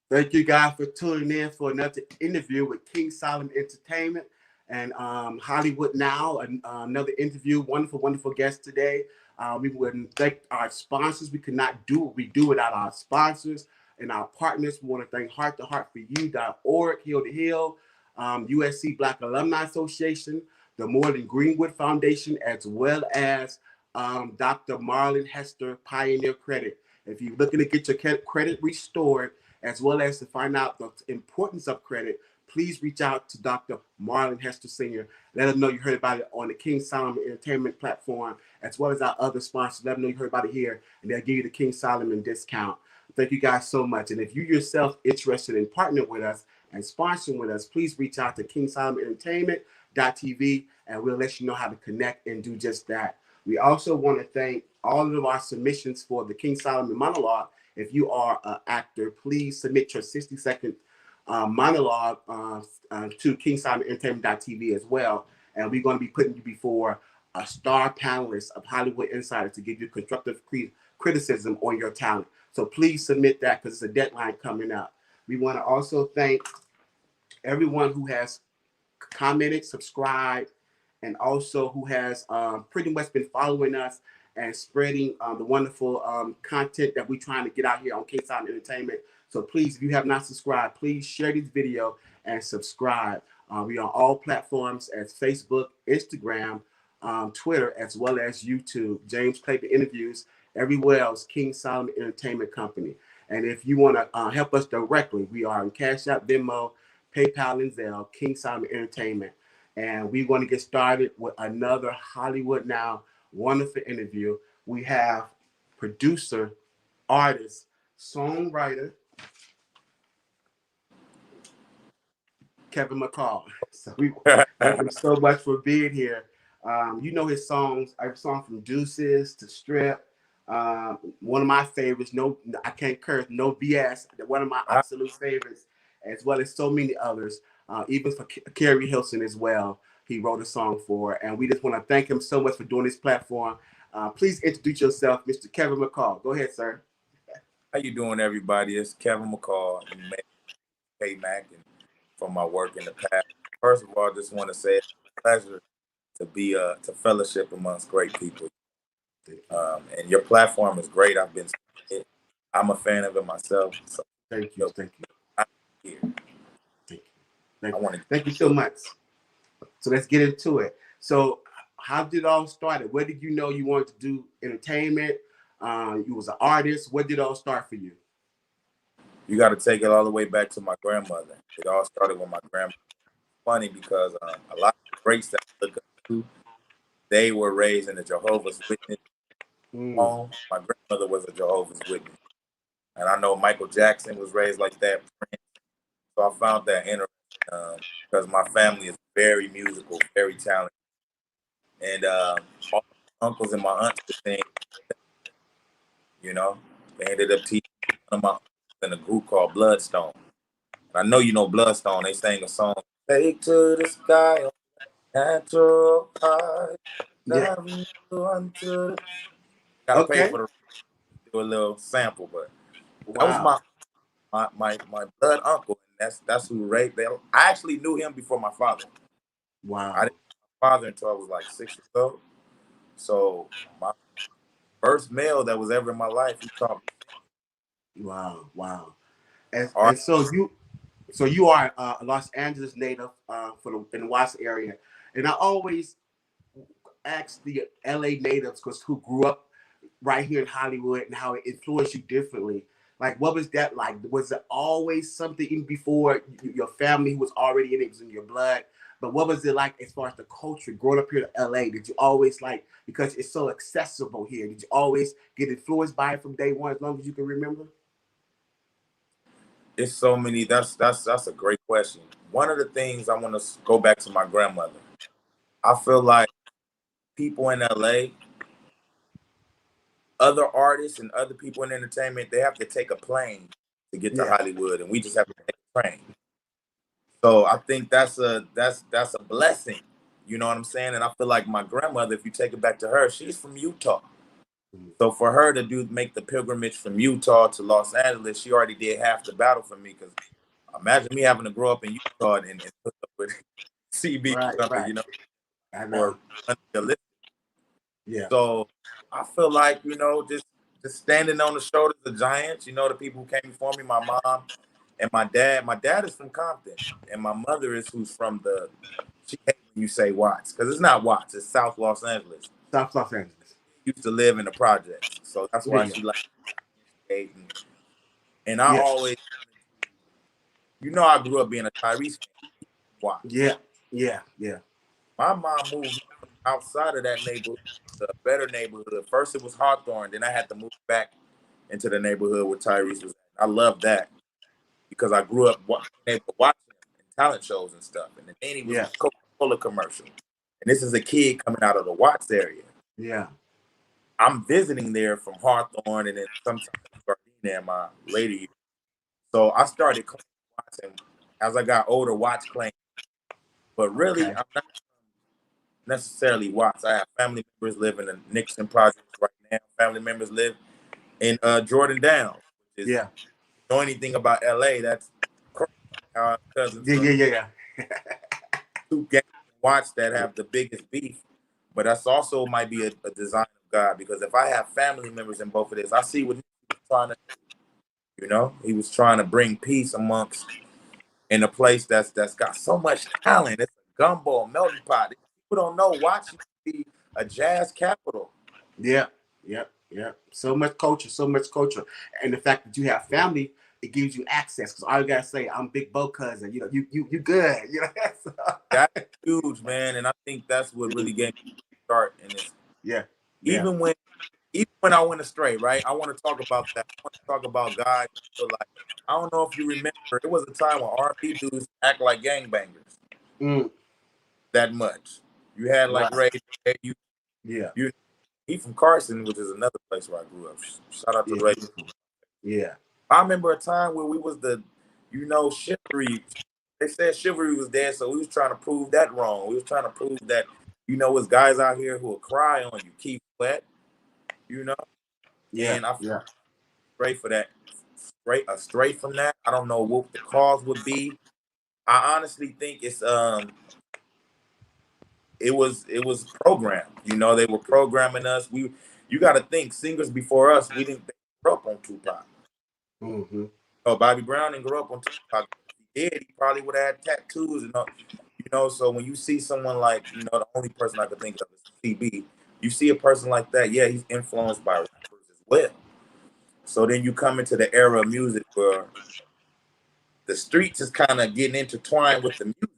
Thank you guys for tuning in for another interview with King Solomon Entertainment and Hollywood Now. Another interview, wonderful, wonderful guest today. We would thank our sponsors. We could not do what we do without our sponsors and our partners. We want to thank Heart to Heart for You.org, Hill to Hill, USC Black Alumni Association, the More Than Greenwood Foundation, as well as Dr. Marlon Hester Pioneer Credit. If you're looking to get your credit restored, as well as to find out the importance of credit, please reach out to Dr. Marlon Hester Sr. Let them know you heard about it on the King Solomon Entertainment platform, as well as our other sponsors. Let them know you heard about it here, and they'll give you the King Solomon discount. Thank you guys so much. And if you yourself interested in partnering with us and sponsoring with us, please reach out to King Solomon Entertainment.tv, and we'll let you know how to connect and do just that. We also want to thank all of our submissions for the King Solomon monologue. If you are an actor, please submit your 60-second monologue to KingSolomonEntertainment.tv as well. And we're going to be putting you before a star panelist of Hollywood Insider to give you constructive criticism on your talent. So please submit that because it's a deadline coming up. We want to also thank everyone who has commented, subscribed, and also who has pretty much been following us and spreading the wonderful content that we're trying to get out here on King Solomon Entertainment. So please, if you have not subscribed, please share this video and subscribe. We are on all platforms as Facebook, Instagram, Twitter, as well as YouTube. James Clayton Interviews, everywhere else, King Solomon Entertainment Company. And if you want to help us directly, we are in Cash App, Venmo, PayPal, and Zelle, King Solomon Entertainment. And we're going to get started with another Hollywood Now wonderful interview. We have producer, artist, songwriter, Kevin McCall. So we thank him so much for being here. You know his songs, every song from Deuces to Strip. One of my favorites, No, I Can't Curse, No BS, one of my absolute favorites, as well as so many others, even for Carrie Hilson as well. He wrote a song for, and we just want to thank him so much for doing this platform. Please introduce yourself, Mr. Kevin McCall. Go ahead, sir. How you doing, everybody? It's Kevin McCall, K-Mac, and from my work in the past. First of all, I just want to say it's a pleasure to be to fellowship amongst great people. And your platform is great. I'm a fan of it myself. So thank you. Thank you. I'm here. Thank you so much. So let's get into it. So how did it all start? Where did you know you wanted to do entertainment? You was an artist. Where did it all start for you? You got to take it all the way back to my grandmother. It all started with my grandmother. Funny because a lot of greats that I look up to, they were raised in a Jehovah's Witness home. My grandmother was a Jehovah's Witness. And I know Michael Jackson was raised like that. So I found that interesting because my family is very musical, very talented. And all my uncles and my aunts sing, you know. They ended up teaching one of my uncles in a group called Bloodstone. And I know you know Bloodstone. They sang a song, "Take to the sky, natural high, unto." Gotta pay for the do a little sample, but that was my blood uncle, and that's who raised them. I actually knew him before my father. Wow. I didn't know my father until I was like 6 years old. So my first male that was ever in my life, he taught me. Wow. And so you are a Los Angeles native in the Watts area, and I always ask the LA natives who grew up right here in Hollywood and how it influenced you differently. Like, what was that like? Was it always something even before your family was already in it, was in your blood? But what was it like as far as the culture growing up here in LA? Did you always because it's so accessible here, did you always get influenced by it from day one as long as you can remember? It's so many. That's a great question. One of the things I want to go back to my grandmother. I feel like people in LA, other artists and other people in entertainment, they have to take a plane to get to Hollywood, and we just have to take a train. So I think that's a blessing. You know what I'm saying? And I feel like my grandmother, if you take it back to her, she's from Utah. So for her to make the pilgrimage from Utah to Los Angeles, she already did half the battle for me. Because imagine me having to grow up in Utah and put up with CB, Right, right. you know, I know. or unrealistic. Yeah. So I feel like, just standing on the shoulders of giants, the people who came before me, my mom and my dad. My dad is from Compton, and my mother is who's from she hates when you say Watts, because it's not Watts, it's South Los Angeles. South Los Angeles. Used to live in the projects. So that's Yeah, why yeah. she likes skating. And I Yes. always, I grew up being a Tyrese fan. Watts. Yeah. Yeah. Yeah. My mom moved me from outside of that neighborhood to a better neighborhood. First it was Hawthorne, then I had to move back into the neighborhood where Tyrese was at. I love that because I grew up being able to watch him in talent shows and stuff. And then he was in Yeah. a Coca-Cola commercial. And this is a kid coming out of the Watts area. Yeah. I'm visiting there from Hawthorne and then sometimes Gardena in my later years. So I started watching as I got older, watch claim. But really, Okay. I'm not necessarily Watts. I have family members live in the Nixon projects right now. Family members live in Jordan Downs, which is, Yeah. know anything about LA, that's cousins Yeah. from Yeah. Yeah. Yeah. two gangs Watts that have the biggest beef. But that's also might be a design of God, because if I have family members in both of this, I see what he was trying to do. He was trying to bring peace amongst in a place that's got so much talent. It's a gumbo, a melting pot. People don't know Watts used to be a jazz capital. Yeah. Yeah. Yeah. So much culture. So much culture. And the fact that you have family, it gives you access. Because all you gotta say, I'm Big Bo cousin. You good. So, That's huge, man. And I think that's what really gave me a start in this. yeah. Yeah. Even when I went astray, right? I want to talk about that. I want to talk about guys who feel like, I don't know if you remember, it was a time when R&B dudes act like gangbangers Mm. that much. You had like Right. Ray, you Yeah. you he from Carson, which is another place where I grew up. Shout out to Yeah. Ray. Yeah. I remember a time where we was chivalry. They said chivalry was dead, so we was trying to prove that wrong. We was trying to prove that, it's guys out here who will cry on you, keep sweat, you know. Yeah. And I feel Yeah. straight for that, straight from that. I don't know what the cause would be. I honestly think it was programmed. They were programming us. You got to think, singers before us, we didn't grow up on Tupac. Mm-hmm. Oh, Bobby Brown didn't grow up on Tupac. If he did, he probably would have had tattoos and So when you see someone like, the only person I could think of is CB. You see a person like that, yeah, he's influenced by rappers as well. So then you come into the era of music where the streets is kind of getting intertwined with the music.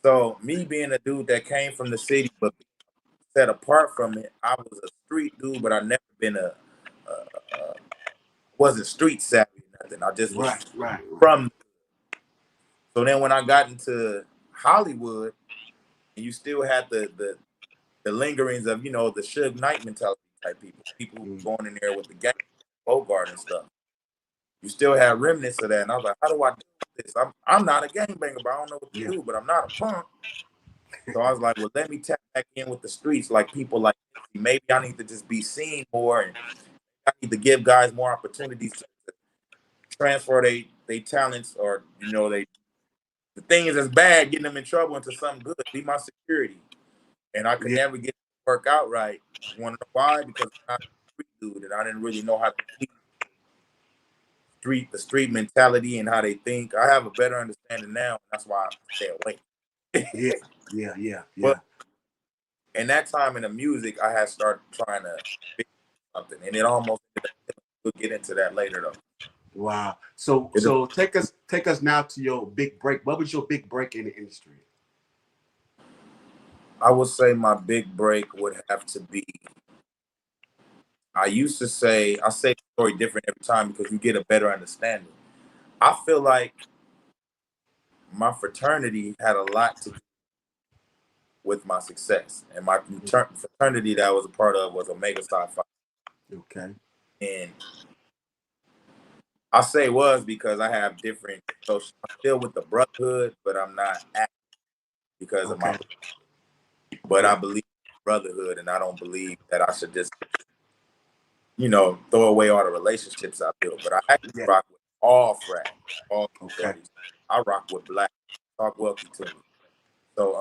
So me being a dude that came from the city but set apart from it, I was a street dude, but I never been wasn't street savvy or nothing. I just was Right. Right. Right. from. So then when I got into Hollywood, and you still had the lingerings of, the Suge Knight mentality type people who were going in there with the gang, Bogart and stuff. You still have remnants of that, and I was like, how do I do this? I'm not a gangbanger, but I don't know what to Yeah. do. But I'm not a punk. So I was like, well, let me tap back in with the streets, like people like me. Maybe I need to just be seen more, and I need to give guys more opportunities to transfer they talents, or the things that's bad, getting them in trouble, into something good. Be my security. And I could Yeah. never get it to work out right. You want to know why? Because I'm not a street dude, and I didn't really know how to teach the street mentality and how they think. I have a better understanding now, and that's why I stay away. Yeah. Yeah. Yeah. But Yeah. in that time in the music, I had started trying to fix something, and it almost ended up. We'll get into that later, though. Wow. So take us now to your big break. What was your big break in the industry? I would say my big break would have to be. I say the story different every time because you get a better understanding. I feel like my fraternity had a lot to do with my success, and my fraternity that I was a part of was Omega Psi Phi. Okay. And I say was because I have different. So I'm still with the brotherhood, but I'm not active because of my. Okay. But I Yeah. believe in brotherhood, and I don't believe that I should just you know, throw away all the relationships I built. But I actually Yeah. rock with all frat, all Okay. sororities. I rock with black. Talk wealthy to me. So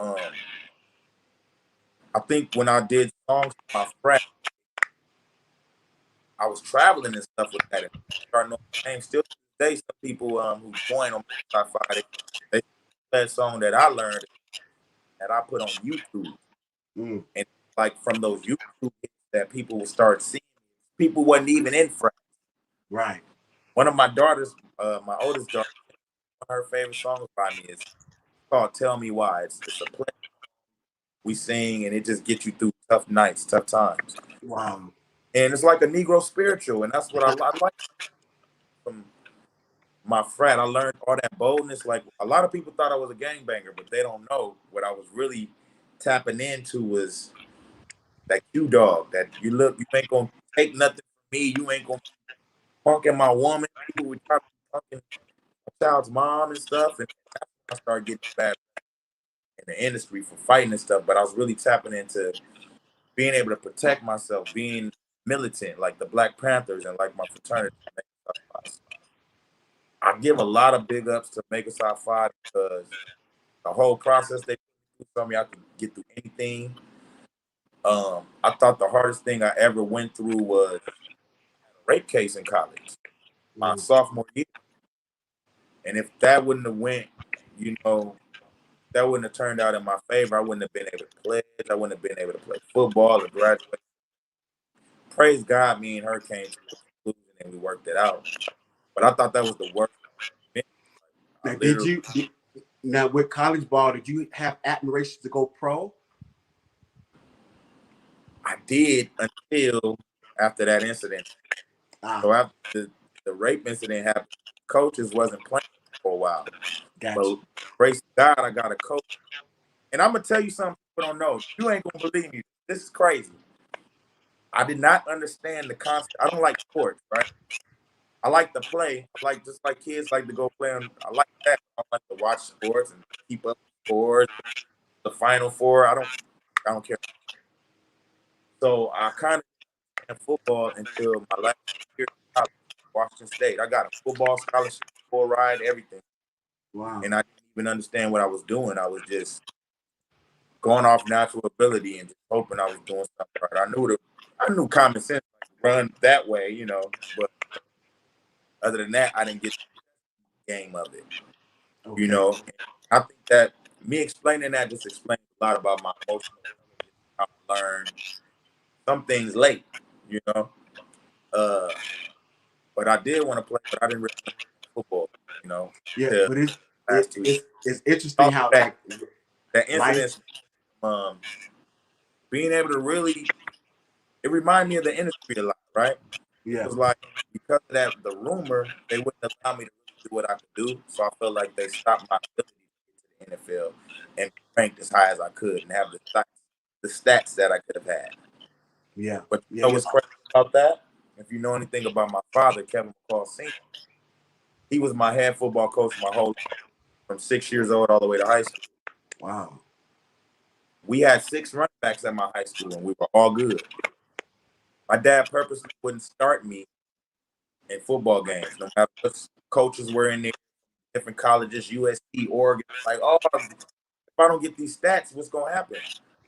I think when I did songs with my frat, I was traveling and stuff with that, and starting knowing the name. Still to this day, some people who join on my sci-fi, they that song that I learned that I put on YouTube, Mm. and like from those YouTube hits that people will start seeing. People wasn't even in frat. Right. One of my daughters, my oldest daughter, one of her favorite songs by me is called "Tell Me Why." It's a play we sing, and it just gets you through tough nights, tough times, Wow. and it's like a Negro spiritual, and that's what I like from my frat. I learned all that boldness. Like a lot of people thought I was a gangbanger, but they don't know what I was really tapping into was that Q dog. That you ain't gonna take nothing from me. You ain't gonna punking my woman. People would try to punking my child's mom and stuff, and that's when I started getting bad in the industry for fighting and stuff. But I was really tapping into being able to protect myself, being militant, like the Black Panthers and like my fraternity. I give a lot of big ups to Make Us High Five because the whole process they told me I could get through anything. I thought the hardest thing I ever went through was a rape case in college, my Mm. sophomore year. And if that wouldn't have went, you know, that wouldn't have turned out in my favor. I wouldn't have been able to pledge. I wouldn't have been able to play football or graduate. Praise God, me and her came to a conclusion and we worked it out. But I thought that was the worst. I Now, literally, now with college ball, did you have admiration to go pro? I did until after that incident. Ah, So after the rape incident happened, coaches wasn't playing for a while. gotcha. But praise God, I got a coach. And I'm gonna tell you something people don't know. You ain't gonna believe me. This is crazy. I did not understand the concept. I don't like sports, right? I like to play. I like just like kids like to go play on. I like that. I like to watch sports and keep up with scores, the Final Four. I don't care. So I kind of played football until my last year in college, Washington State. I got a football scholarship, full ride, everything, Wow. and I didn't even understand what I was doing. I was just going off natural ability and just hoping I was doing something right. I knew common sense run that way, you know, but other than that, I didn't get the game of it, you Okay. know. And I think that me explaining that just explains a lot about my emotional intelligence, how I learned some things late, you know. Uh, but I did want to play, but I didn't really understand football, you know, Yeah, till but last 2 years. it's interesting Also, how that like that life. incident, um, being able to really, it reminded me of the industry a lot, right? Yeah. Was like because of that the rumor, they wouldn't allow me to really do what I could do. So I felt like they stopped my ability to get to the NFL and ranked as high as I could and have the stats that I could have had. Yeah. But Yeah. you know Yeah. what's crazy about that? If you know anything about my father, Kevin McCall Sr., he was my head football coach my whole life, from 6 years old all the way to high school. Wow. We had 6 running backs at my high school and we were all good. My dad purposely wouldn't start me in football games, no matter what coaches were in there, different colleges, USC, Oregon. Like, oh, if I don't get these stats, what's gonna happen?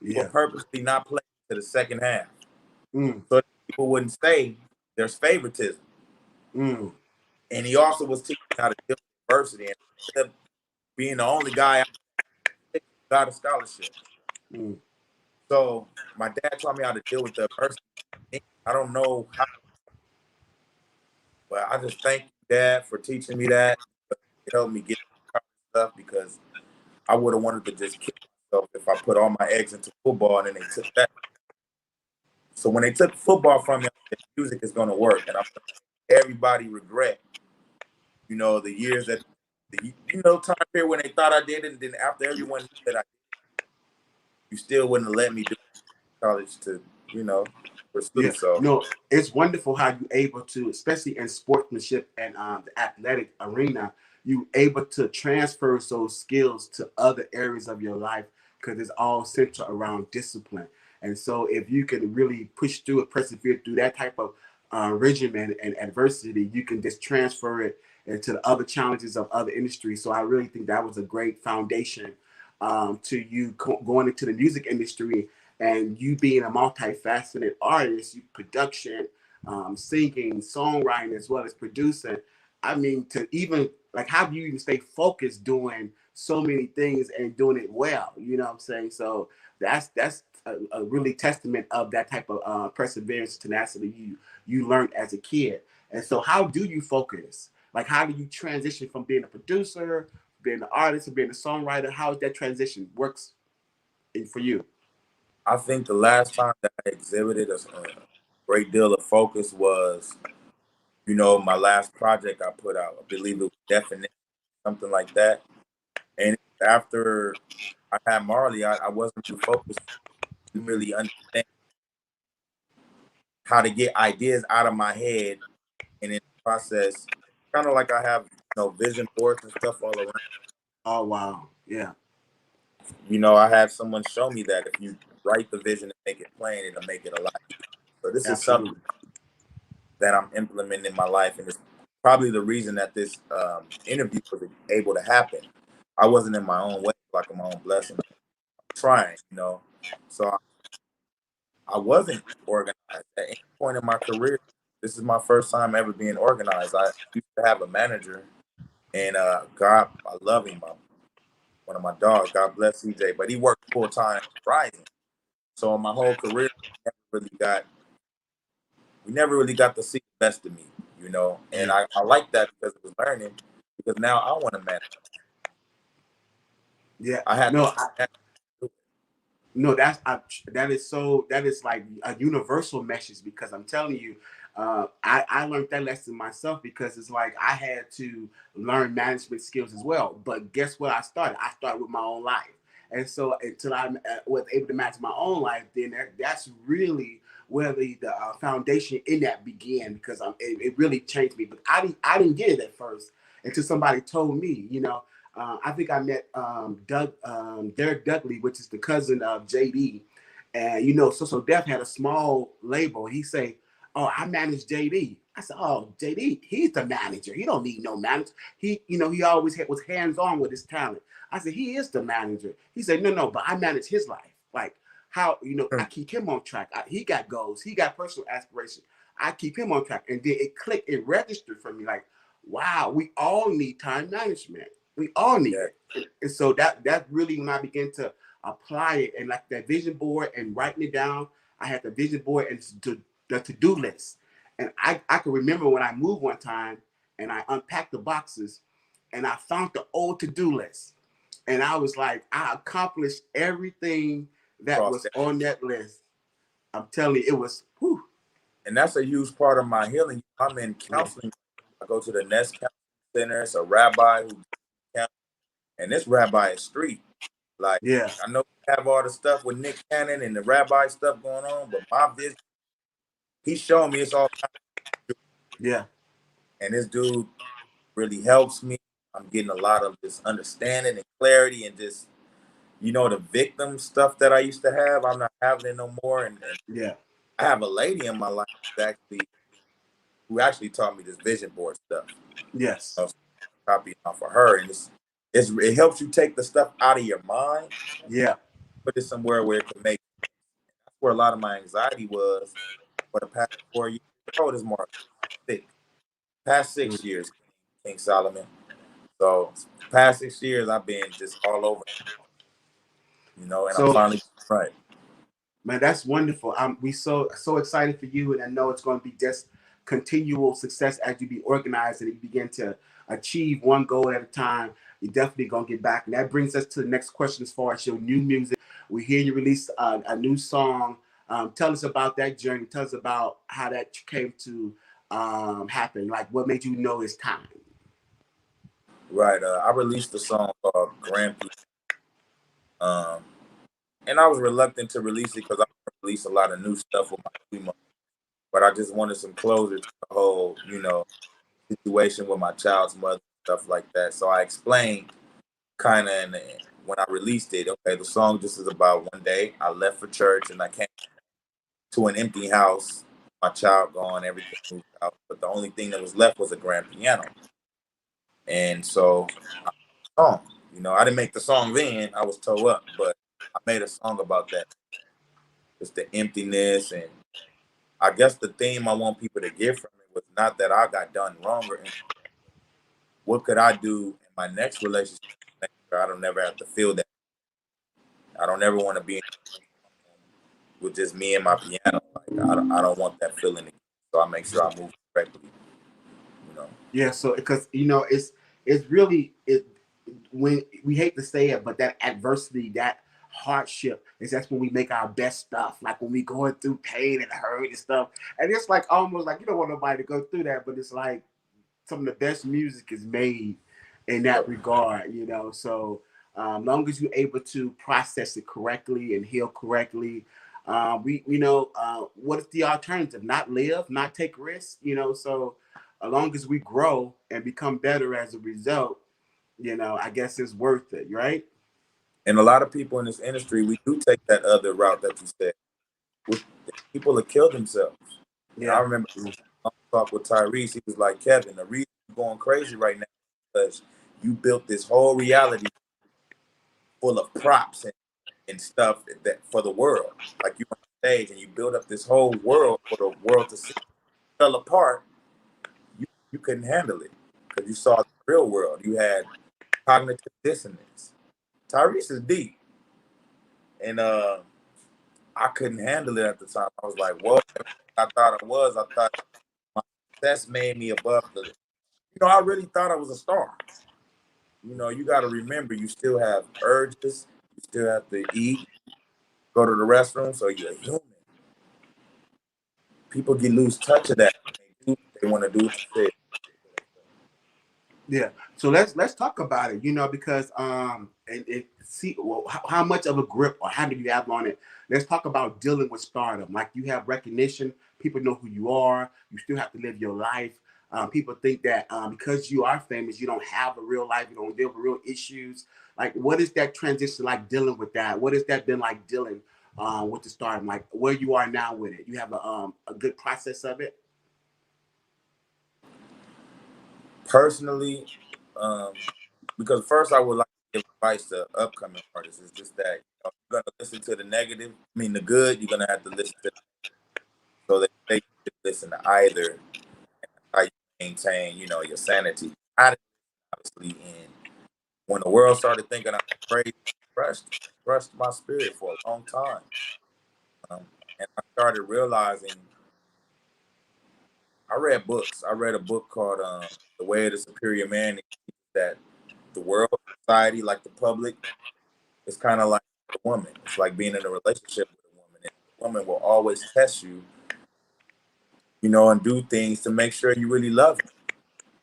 He will Yeah. purposely not play to the second half, Mm. so that people wouldn't say there's favoritism. Mm. And he also was teaching me how to deal with adversity. And instead of being the only guy out there, got a scholarship. Mm. So my dad taught me how to deal with the adversity. I don't know how, but I just thank Dad for teaching me that. It helped me get stuff because I would have wanted to just kill myself if I put all my eggs into football and then they took that. So when they took football from me, I said, music is going to work, and I'm going to make everybody regret, you know, the years that time period when they thought I did it, and then after everyone knew that you still wouldn't have let me do college to, you know, pursue. Yeah, So no, it's wonderful how you able to, especially in sportsmanship and the athletic arena, you able to transfer those skills to other areas of your life because it's all centered around discipline. And so, if you can really push through and persevere through that type of regimen and adversity, you can just transfer it into the other challenges of other industries. So I really think that was a great foundation to you going into the music industry and you being a multifaceted artist, you production, singing, songwriting, as well as producing. I mean, to even like, how do you even stay focused doing so many things and doing it well? You know what I'm saying? So that's a really testament of that type of perseverance, tenacity you learned as a kid. And so, how do you focus? Like, how do you transition from being a producer, being an artist, and being a songwriter? How is that transition works for you? I think the last time that I exhibited a great deal of focus was, my last project I put out. I believe it was Definition, something like that. And after I had Marley, I wasn't really focused, didn't really understand how to get ideas out of my head. And in the process, kind of like I have, vision boards and stuff all around. Oh wow, yeah, I had someone show me that if you write the vision and make it plain, it'll make it a lot easier. So this is something absolutely, that I'm implementing in my life, and it's probably the reason that this interview was able to happen. I wasn't in my own way, like my own blessing. I'm trying. So I wasn't organized at any point in my career. This is my first time ever being organized. I used to have a manager, and God, I love him. One of my dogs, God bless CJ, but he worked full time Rising. So in my whole career, we never really got to see the best of me. And yeah, I like that because it was learning. Because now I want to manage. yeah. I had No, to. no, that is like a universal message because I'm telling you, I learned that lesson myself because it's like I had to learn management skills as well. But guess what? I started with my own life, and so until I was able to manage my own life, then that's really where the foundation in that began because it really changed me. But I didn't get it at first until somebody told me, I think I met Derek Dudley, which is the cousin of JD. And so Def had a small label. He say, "Oh, I manage JD." I said, "Oh, JD, he's the manager. He don't need no manager. He always was hands on with his talent." I said, "He is the manager." He said, "No, no, but I manage his life. Like how I keep him on track. He got goals. He got personal aspirations. I keep him on track." And then it clicked. It registered for me. Like, wow, we all need time management. We all need Yeah. it. And so that really when I began to apply it and like that vision board and writing it down, I had the vision board and the to-do list. And I can remember when I moved one time and I unpacked the boxes and I found the old to-do list. And I was like, I accomplished everything that Cross was that. on that list. I'm telling you, it was whew. And that's a huge part of my healing. I'm in Yeah. counseling. I go to the Nest Counseling Center. It's a rabbi who counts, and this rabbi is street. Like, Yeah. I know we have all the stuff with Nick Cannon and the rabbi stuff going on, but my vision, he's showing me it's all kind of, Yeah. and this dude really helps me. I'm getting a lot of this understanding and clarity and just, the victim stuff that I used to have. I'm not having it no more. And Yeah. I have a lady in my life who actually taught me this vision board stuff. Yes. So copy off of her, and it helps you take the stuff out of your mind, Yeah. put it somewhere where it can make. That's where a lot of my anxiety was for the past 4 years. Oh, this more 6 past 6 years, King Solomon. So past 6 years, I've been just all over, and I'm So finally right. man, that's wonderful. We so excited for you, and I know it's going to be just continual success as you be organized and you begin to achieve one goal at a time. You're definitely going to get back, and that brings us to the next question as far as your new music. We hear you release a new song. Tell us about that journey. Tell us about how that came to happen. Like, what made you know it's time? Right. I released a song called Grand Piano, um, and I was reluctant to release it because I release a lot of new stuff with my female, but I just wanted some closure to the whole, situation with my child's mother, stuff like that. So I explained kind of when I released it. Okay, the song just is about one day I left for church and I came to an empty house my child gone, everything moved out. But the only thing that was left was a grand piano. And so I made a song. You know, I didn't make the song then, I was toe up, but I made a song about that. It's the emptiness. And I guess the theme I want people to get from it was not that I got done wrong or anything. What could I do in my next relationship to make sure I don't never have to feel that? I don't ever want to be in with just me and my piano. Like I don't want that feeling again. So I make sure I move correctly. You know. Yeah, so because it's really it when we hate to say it, but that adversity, that hardship is that's when we make our best stuff. Like when we going through pain and hurt and stuff, and it's like almost like you don't want nobody to go through that, but it's like some of the best music is made in that regard, you know. So long as you're able to process it correctly and heal correctly, we know what is the alternative? Not live, not take risks, you know. So as long as we grow and become better as a result, you know, I guess it's worth it, right? And a lot of people in this industry, we do take that other route that you said. With, people have killed themselves. And I Yeah. remember I talked with Tyrese. He was like, Kevin, the reason you're going crazy right now is because you built this whole reality full of props and stuff that for the world. Like you on stage and you build up this whole world for the world to see. Fell apart, you couldn't handle it because you saw the real world. You had cognitive dissonance. Tyrese is deep, and I couldn't handle it at the time. I was like, "Whoa!" I thought I was. I thought my success made me above the. You know, I really thought I was a star. You know, you got to remember, you still have urges. You still have to eat, go to the restroom. So you're human. People get lose touch of that. They want to do what you said. Yeah. So let's talk about it, you know, because and see well, how much of a grip or how do you have on it? Let's talk about dealing with stardom. Like you have recognition, people know who you are. You still have to live your life. People think that because you are famous, you don't have a real life. You don't deal with real issues. Like, what is that transition like dealing with that? What has that been like dealing with the stardom? Like where you are now with it? You have a good process of it. Personally, because first I would like to give advice to upcoming artists. It's just that you're gonna listen to the negative. I mean, the good. You're gonna have to listen to. So they say you should listen to either. How you maintain, your sanity. I didn't, obviously, and when the world started thinking I was crazy, crushed my spirit for a long time. And I started realizing. I read books. I read a book called "The Way of the Superior Man." That the world, society, like the public, it's kind of like a woman. It's like being in a relationship with a woman. And the woman will always test you, and do things to make sure you really love her.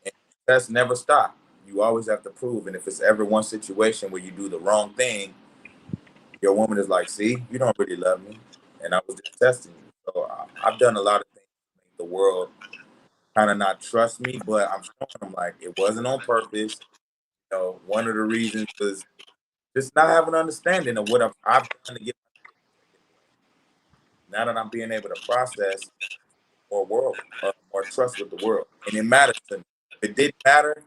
And tests never stop. You always have to prove. And if it's ever one situation where you do the wrong thing, your woman is like, "See, you don't really love me," and I was just testing you. So I've done a lot of things to make the world kind of not trust me, but I'm showing them like it wasn't on purpose. One of the reasons was just not having an understanding of what I've done to get now that I'm being able to process more trust with the world, and it matters to me. If it didn't matter,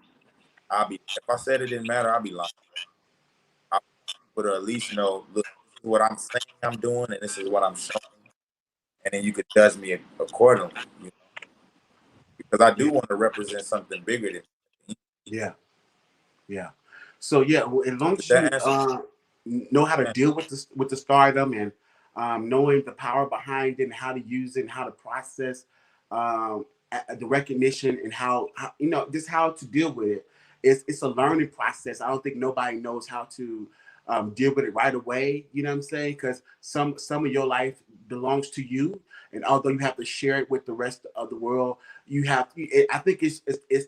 if I said it didn't matter, I'll be lying. I want people to at least know, look, this is what I'm saying I'm doing, and this is what I'm showing, and then you could judge me accordingly. Because I Yeah. do want to represent something bigger than me. Yeah. Yeah. So yeah, well, as long Did as that you answer? know how to deal with the stardom and knowing the power behind it and how to use it and how to process the recognition and how just how to deal with it. It's a learning process. I don't think nobody knows how to deal with it right away. You know what I'm saying? Because some of your life belongs to you, and although you have to share it with the rest of the world, you have. I think it's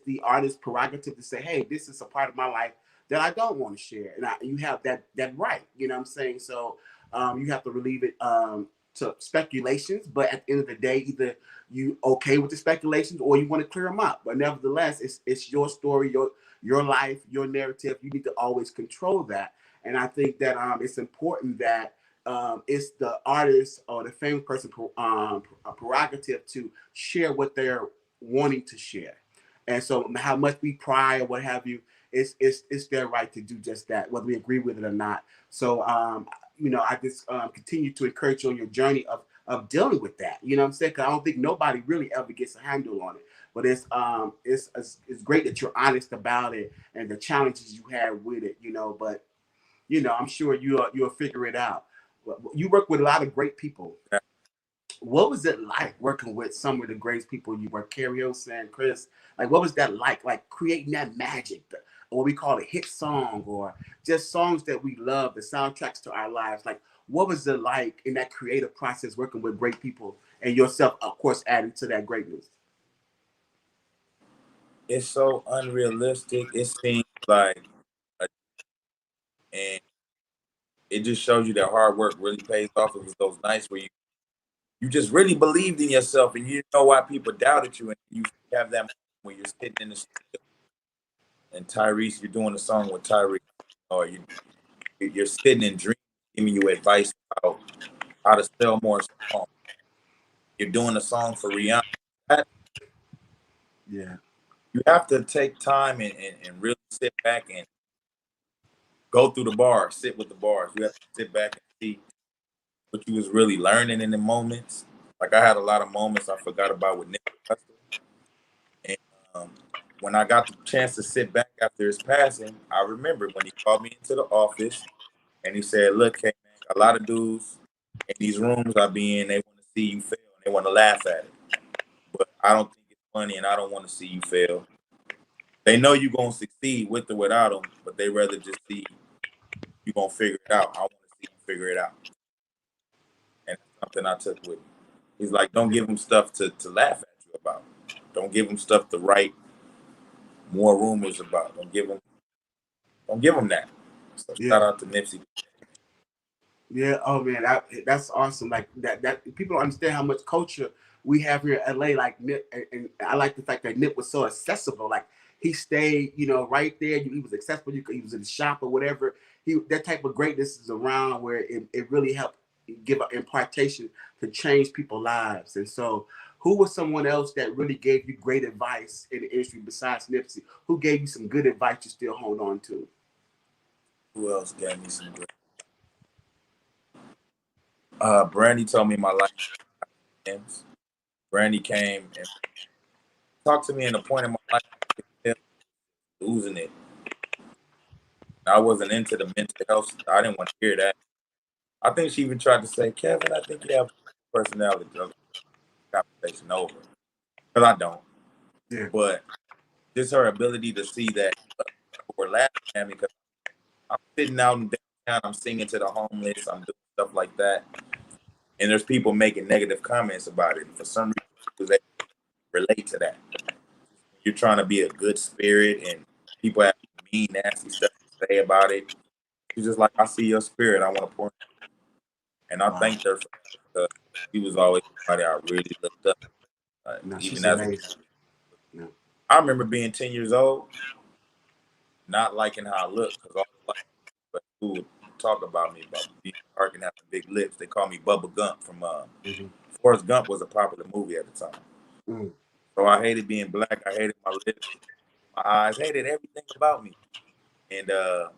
the artist's prerogative to say, "Hey, this is a part of my life that I don't want to share," and you have that right. You know what I'm saying? So you have to relieve it to speculations, but at the end of the day, either you okay with the speculations or you want to clear them up. But nevertheless, it's your story, your life, your narrative. You need to always control that. And I think that it's important that it's the artist or the famous person a prerogative to share what they're wanting to share. And so how much we pry or what have you, it's their right to do just that, whether we agree with it or not. So I just continue to encourage you on your journey of dealing with that. You know what I'm saying? Because I don't think nobody really ever gets a handle on it. But it's great that you're honest about it and the challenges you have with it. But I'm sure you'll figure it out. You work with a lot of great people. What was it like working with some of the greatest people you work, Karios and Chris? Like, what was that like creating that magic, or what we call a hit song, or just songs that we love, the soundtracks to our lives? Like, what was it like in that creative process working with great people and yourself, of course, adding to that greatness? It's so unrealistic. It seems like, and it just shows you that hard work really pays off. It was those nights where you just really believed in yourself, and you didn't know why people doubted you, and you have that moment where you're sitting in the studio, and Tyrese, you're doing a song with Tyrese, or you're sitting and dreaming, giving you advice about how to sell more songs. You're doing a song for Rihanna. Yeah. You have to take time and really sit back and go through the bars, sit with the bars. You have to sit back and see what you was really learning in the moments. Like I had a lot of moments I forgot about with Nick Custer. And when I got the chance to sit back after his passing, I remember when he called me into the office and he said, "Look, hey man, a lot of dudes in these rooms I be in, they want to see you fail and they want to laugh at it. But I don't think it's funny and I don't want to see you fail. They know you're going to succeed with or without them, but they rather just see you going to figure it out. I want to see you figure it out." And that's something I took with me. He's like, don't give them stuff to laugh at you about. Don't give them stuff to write more rumors about. Don't give them that. So Yeah. shout out to Nipsey. Yeah. Oh man, that's awesome. Like that people don't understand how much culture we have here in LA. Like Nip, and I like the fact that Nip was so accessible. Like he stayed, right there. He was accessible. He was in the shop or whatever. That type of greatness is around where it really helped give an impartation to change people's lives. And so, who was someone else that really gave you great advice in the industry besides Nipsey? Who gave you some good advice you still hold on to? Who else gave me some great? Brandy told me my life ends. Brandy came and talked to me in a point in my life I was losing it. I wasn't into the mental health. I didn't want to hear that. I think she even tried to say, "Kevin, I think you have a personality." Conversation over, because I don't. Yeah. But just her ability to see that people were laughing at me because I'm sitting out in downtown, I'm singing to the homeless, I'm doing stuff like that, and there's people making negative comments about it. And for some reason, she was able to relate to that. You're trying to be a good spirit, and people have mean, nasty stuff to say about it. She's just like, "I see your spirit. I want to pour." And I Wow. thanked her for that because she was always somebody I really looked up. No, Even she's as a kid, amazing. No. I remember being 10 years old, not liking how I looked because all the white people would talk about me about being dark and having big lips. They called me Bubba Gump from Mm-hmm. Forrest Gump was a popular movie at the time. Mm. So I hated being black. I hated my lips, my eyes, hated everything about me. And I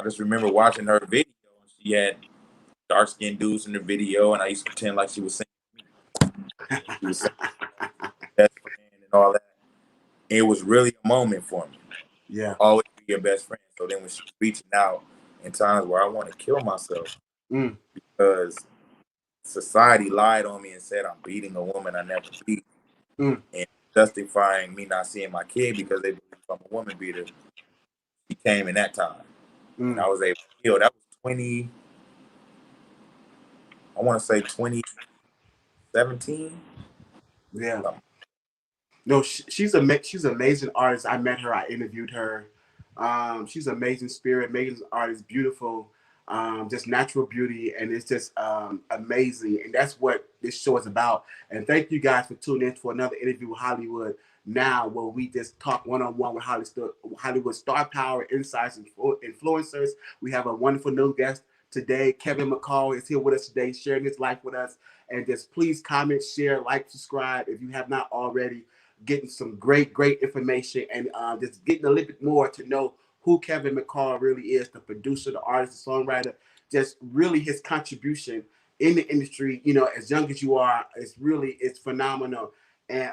just remember watching her video. And she had dark skinned dudes in the video, and I used to pretend like she was saying she was saying best friend and all that. It was really a moment for me. Yeah. Always be your best friend. So then when she's reaching out in times where I want to kill myself Mm. because society lied on me and said I'm beating a woman I never beat Mm. and justifying me not seeing my kid because they believe I'm a woman beater. She came in that time. And Mm. I was able to heal. That was 20, I want to say 2017. Yeah. Something. No, she's an amazing artist. I met her. I interviewed her. She's an amazing spirit, amazing artist, beautiful, just natural beauty, and it's just amazing. And that's what this show is about. And thank you guys for tuning in for another interview with Hollywood Now, where we just talk one on one with Hollywood star power, insights, and influencers. We have a wonderful new guest. today. Kevin McCall is here with us today, sharing his life with us. And just please comment, share, like, subscribe if you have not already. Getting some great information and just getting a little bit more to know who Kevin McCall really is, the producer, the artist, the songwriter, just really his contribution in the industry, you know, as young as you are, it's phenomenal. And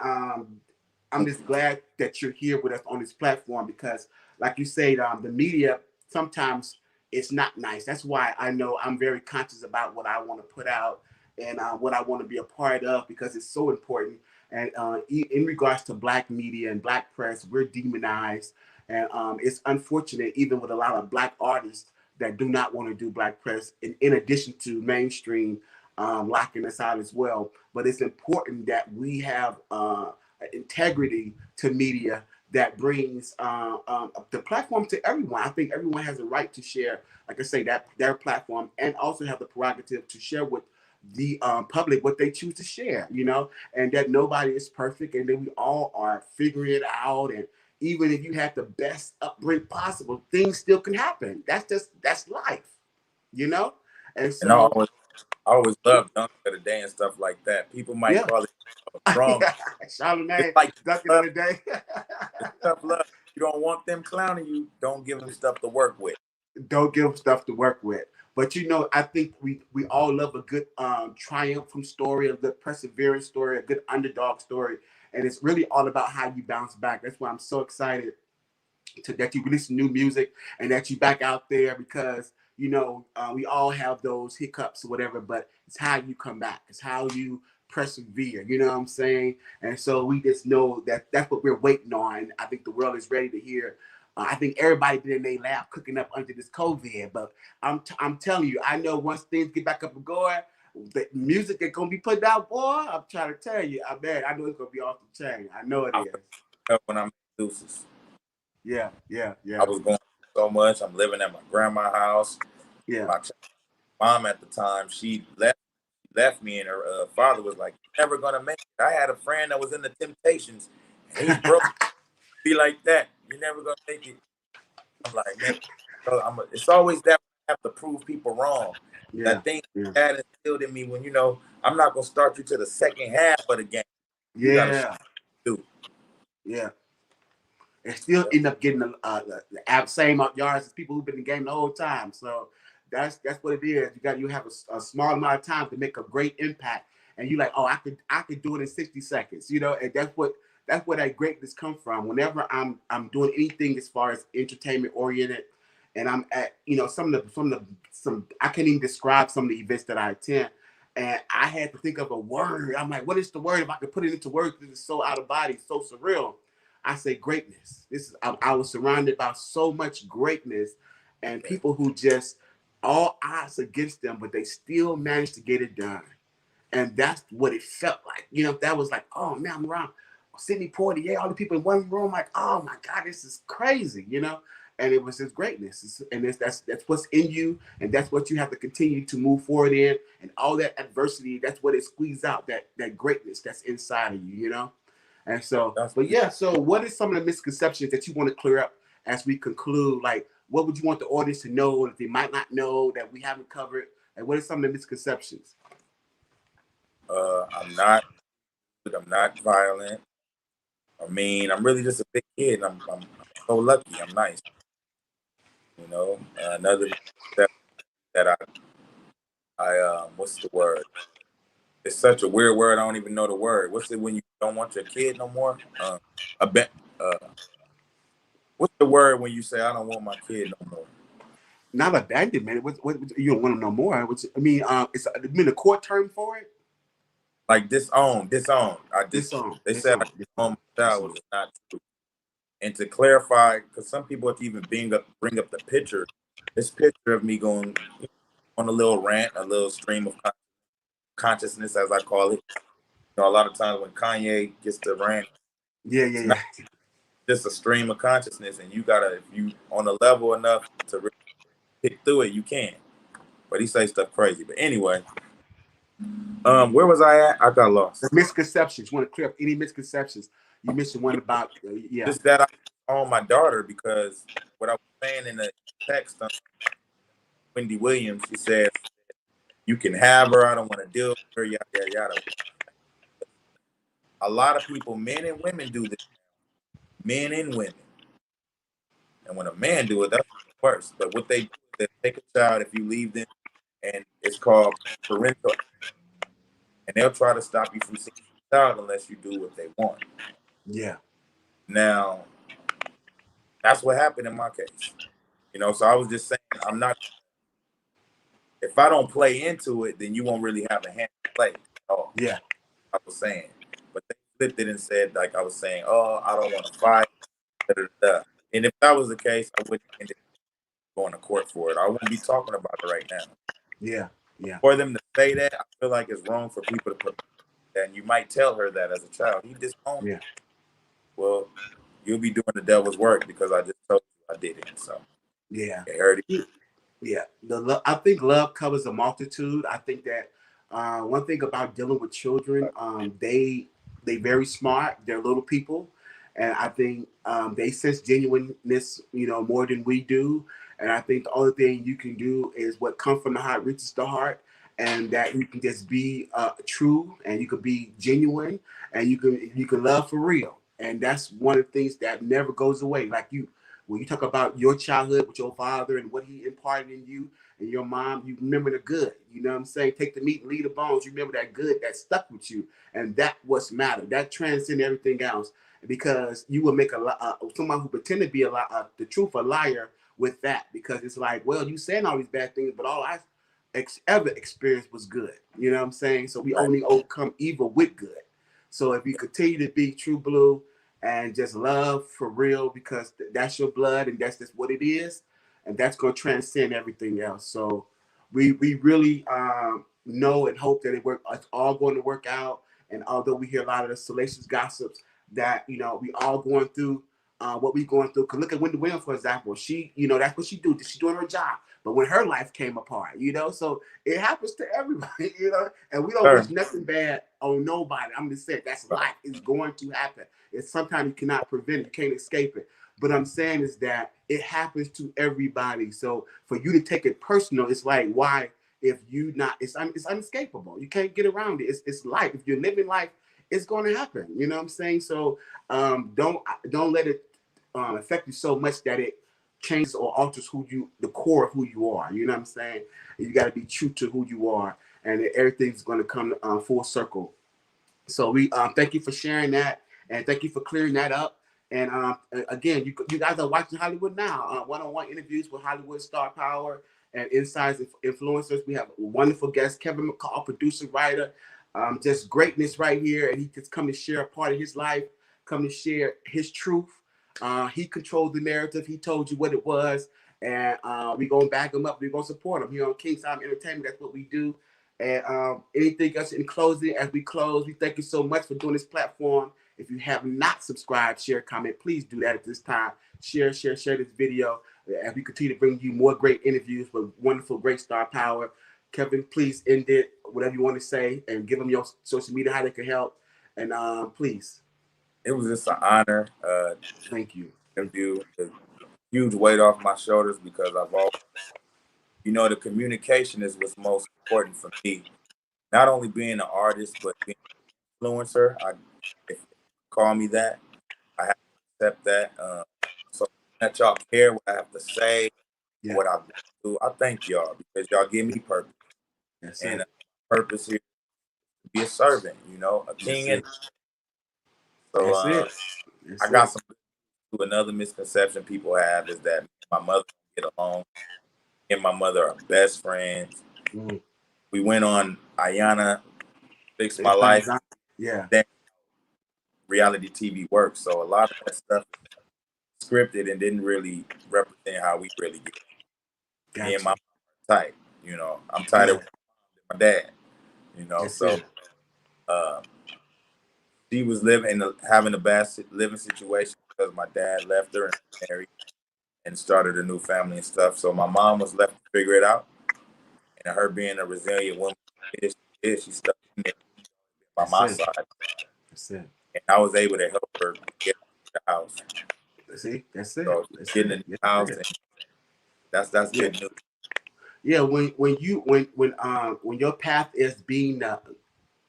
I'm just glad that you're here with us on this platform because, like you said, the media sometimes it's not nice. That's why I know I'm very conscious about what I want to put out and what I want to be a part of because it's so important. And in regards to Black media and Black press, we're demonized. And it's unfortunate, even with a lot of Black artists that do not want to do Black press, in addition to mainstream locking us out as well. But it's important that we have integrity to media that brings the platform to everyone. I think everyone has a right to share, like I say, that their platform, and also have the prerogative to share with the public what they choose to share, you know, and that nobody is perfect and that we all are figuring it out. And even if you have the best upbringing possible, things still can happen. That's life, you know? And And I so, always love Dunk of the Day and stuff like that. People might yeah. call it strong. It's Charlemagne, like ducking of love, the day. it's tough love. You don't want them clowning you. Don't give them stuff to work with. Don't give them stuff to work with. But you know, I think we all love a good triumphant story, a good perseverance story, a good underdog story. And it's really all about how you bounce back. That's why I'm so excited that you release new music and that you back out there because you know we all have those hiccups or whatever, but it's how you come back. It's how you persevere. You know what I'm saying? And so we just know that that's what we're waiting on. I think the world is ready to hear. I think everybody did in their lab cooking up under this COVID, but I'm telling you, I know once things get back up and going, the music that's gonna be put out, boy. I'm trying to tell you, I know it's gonna be off the chain. I know it I is. felt when I'm deuces. Yeah, I was going through so much. I'm living at my grandma's house. yeah. My mom at the time, she left me, and her father was like, "You're never gonna make it." I had a friend that was in the Temptations, and he's broke. Be like that. You're never gonna make it. I'm like, man, it's always that I have to prove people wrong. Yeah, That thing yeah, that instilled in me when I'm not gonna start you to the second half of the game. You gotta yeah, do. yeah. And still end up getting the same yards as people who've been in the game the whole time. So that's what it is. You have a small amount of time to make a great impact, and you like, oh, I could do it in 60 seconds. You know, and that's where that greatness comes from. Whenever I'm doing anything as far as entertainment oriented, and I'm at some I can't even describe some of the events that I attend. And I had to think of a word. I'm like, what is the word? If I could put it into words, this is so out of body, so surreal. I say greatness. I was surrounded by so much greatness and people who just all odds against them, but they still managed to get it done. And that's what it felt like. You know, that was like, oh man, I'm around Sidney Poitier, all the people in one room, like, oh my God, this is crazy, you know? And it was his greatness. That's what's in you, and that's what you have to continue to move forward in. And all that adversity, that's what it squeezes out, that greatness that's inside of you, you know? And so, That's but yeah, so what is some of the misconceptions that you want to clear up as we conclude? Like, what would you want the audience to know that they might not know that we haven't covered? And what are some of the misconceptions? I'm not violent. I mean, I'm really just a big kid. I'm so lucky. I'm nice. Another that what's the word? It's such a weird word. I don't even know the word. What's it when you don't want your kid no more? A bet. What's the word when you say I don't want my kid no more? Not abandonment. What you don't want to know more? I mean a court term for it. Like disown. They said I Disown, disown my child, which is not true. And to clarify, because some people have to even bring up the picture, this picture of me going on a little rant, a little stream of consciousness, as I call it. A lot of times when Kanye gets to rant, Yeah, it's not yeah, just a stream of consciousness, and you gotta, if you on a level enough to really pick through it, you can. But he say stuff crazy. But anyway, where was I at? I got The lost. misconceptions. You want to clear up any misconceptions? You mentioned one about yeah. Just that I own my daughter because what I was saying in the text, Wendy Williams. She said, "You can have her. I don't want to deal with her." Yada yada yada. A lot of people, men and women, do this. Men and women. And when a man do it, that's worse. But what they do is they take a child if you leave them, and it's called parental, and they'll try to stop you from seeing the child unless you do what they want. Yeah. Now, that's what happened in my case. You know, so I was just saying, I'm not. If I don't play into it, then you won't really have a hand to play. Oh, Yeah. I was saying, but they flipped it and said, like I was saying, oh, I don't want to fight. Da, da, da. And if that was the case, I wouldn't end up going to court for it. I wouldn't be talking about it right now. Yeah. Yeah. For them to say that, I feel like it's wrong for people to put that. And you might tell her that as a child. He disowned me. Yeah. Well, you'll be doing the devil's work because I just told you I did it. So Yeah. it hurt. Yeah, I think love covers a multitude. I think that one thing about dealing with children, they very smart. They're little people, and I think they sense genuineness, more than we do. And I think the only thing you can do is what comes from the heart reaches the heart, and that you can just be true, and you can be genuine, and you can love for real. And that's one of the things that never goes away. Like when you talk about your childhood with your father and what he imparted in you and your mom, you remember the good. You know what I'm saying? Take the meat and leave the bones. You remember that good that stuck with you. And that what's mattered. That transcends everything else. Because you will make someone who pretend to be the truth a liar with that. Because it's like, well, you saying all these bad things, but all I ever experienced was good. You know what I'm saying? So we only overcome evil with good. So if you continue to be true blue and just love for real, because that's your blood and that's just what it is, and that's going to transcend everything else. So we really know and hope that it's all going to work out. And although we hear a lot of the salacious gossips that we all going through what we going through, because look at Wendy Williams, for example. She, that's what she do. She's doing her job. But when her life came apart, so it happens to everybody, and we don't wish nothing bad on nobody. I'm just saying that's life. It's going to happen. It's sometimes you cannot prevent it, you can't escape it. But I'm saying is that it happens to everybody. So for you to take it personal, it's like, why? If you not, it's unescapable. You can't get around it. It's life. If you're living life, it's going to happen. You know what I'm saying? So don't let it affect you so much that it changes or alters the core of who you are. You know what I'm saying? You got to be true to who you are, and everything's going to come full circle. So we thank you for sharing that, and thank you for clearing that up. And again, you guys are watching Hollywood Now, one-on-one interviews with Hollywood star power and insights and influencers. We have a wonderful guest, Kevin McCall, producer, writer, just greatness right here. And he just come to share a part of his life, come to share his truth. He controlled the narrative. He told you what it was. And we're going to back him up. We're going to support him here on King Time Entertainment. That's what we do. And anything else in closing, as we close, we thank you so much for doing this platform. If you have not subscribed, share, comment, please do that at this time. Share this video as we continue to bring you more great interviews with wonderful, great star power. Kevin, please end it, whatever you want to say, and give them your social media, how they can help. And please. It was just an honor. Thank you. Interview, a huge weight off my shoulders because I've always, the communication is what's most important for me. Not only being an artist, but being an influencer. If you call me that, I have to accept that. So that y'all care what I have to say, what I do. I thank y'all because y'all give me purpose. That's and it. Purpose here to be a servant, a king. And so I got some. Another misconception people have is that my mother get along, and my mother are best friends. Mm. We went on Ayana Fix My Life. Yeah. That reality TV works. So a lot of that stuff is scripted and didn't really represent how we really get. Me and my mom are tight. I'm tighter with my dad. So she was having a bad living situation because my dad left her and married and started a new family and stuff. So my mom was left to figure it out. And her being a resilient woman, she stuck in there by my side. That's it. And I was able to help her get the house. See, that's it. So getting in the house, and that's good news. Yeah, when your path is being the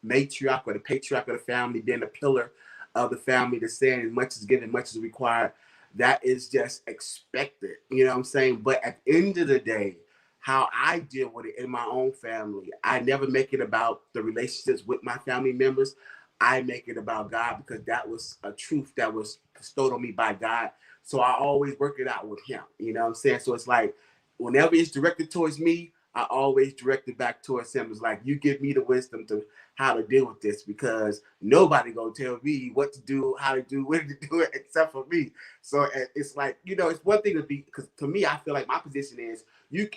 matriarch or the patriarch of the family, being the pillar of the family, the saying much is given, much is required, that is just expected. You know what I'm saying? But at the end of the day, how I deal with it in my own family, I never make it about the relationships with my family members. I make it about God because that was a truth that was bestowed on me by God. So I always work it out with Him. You know what I'm saying? So it's like whenever it's directed towards me, I always direct it back towards Him. It's like, you give me the wisdom to how to deal with this, because nobody gonna tell me what to do, how to do, when to do it, except for me. So it's like, you know, it's one thing to be, because to me, I feel like my position is,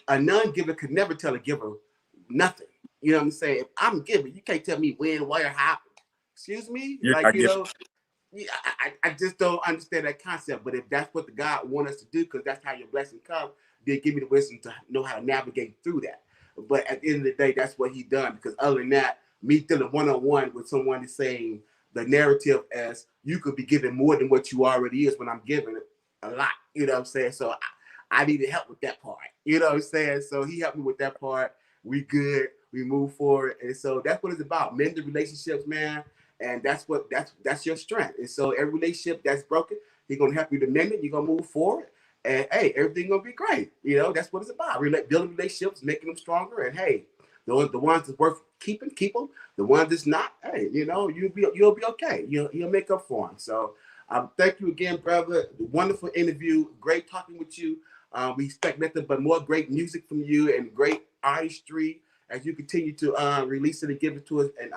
a non-giver could never tell a giver nothing. You know what I'm saying? If I'm giving, you can't tell me when, where, how. Excuse me? You're Like, not you giving. know, yeah, I just don't understand that concept. But if that's what the God wants us to do, because that's how your blessing comes, then give me the wisdom to know how to navigate through that. But at the end of the day, that's what He done. Because other than that, me dealing one-on-one with someone is saying the narrative as you could be giving more than what you already is when I'm giving a lot. You know what I'm saying? So I needed help with that part. You know what I'm saying? So He helped me with that part. We good. We move forward. And so that's what it's about. Mending relationships, man. And that's your strength. And so every relationship that's broken, He's gonna help you to mend it. You're gonna move forward, and hey, everything gonna be great. You know, that's what it's about. Building relationships, making them stronger, and hey, the ones that's worth keeping, keep them. The ones that's not, hey, you know, you'll be okay. You'll make up for them. So thank you again, brother. Wonderful interview. Great talking with you. We expect nothing but more great music from you and great artistry as you continue to release it and give it to us. And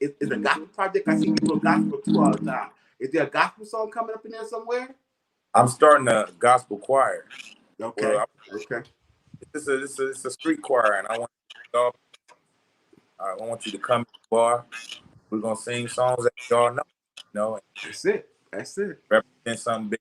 it's a gospel project. I see you do a gospel too all the time. Is there a gospel song coming up in there somewhere? I'm starting a gospel choir. Okay. Well, Okay. it's a street choir, and y'all, I want you to come to the bar. We're gonna sing songs that y'all know, and That's it. That's it. represent something big.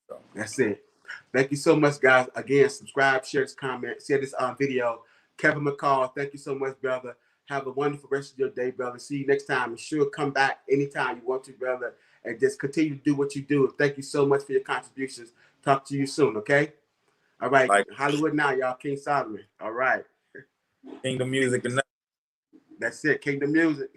So, That's it. Thank you so much, guys. Again, subscribe, share this comment, share this video. Kevin McCall, thank you so much, brother. Have a wonderful rest of your day, brother. See you next time. And sure, come back anytime you want to, brother. And just continue to do what you do. Thank you so much for your contributions. Talk to you soon, okay? All right. like Hollywood now, y'all. King Solomon. All right. kingdom music and That's it. Kingdom music.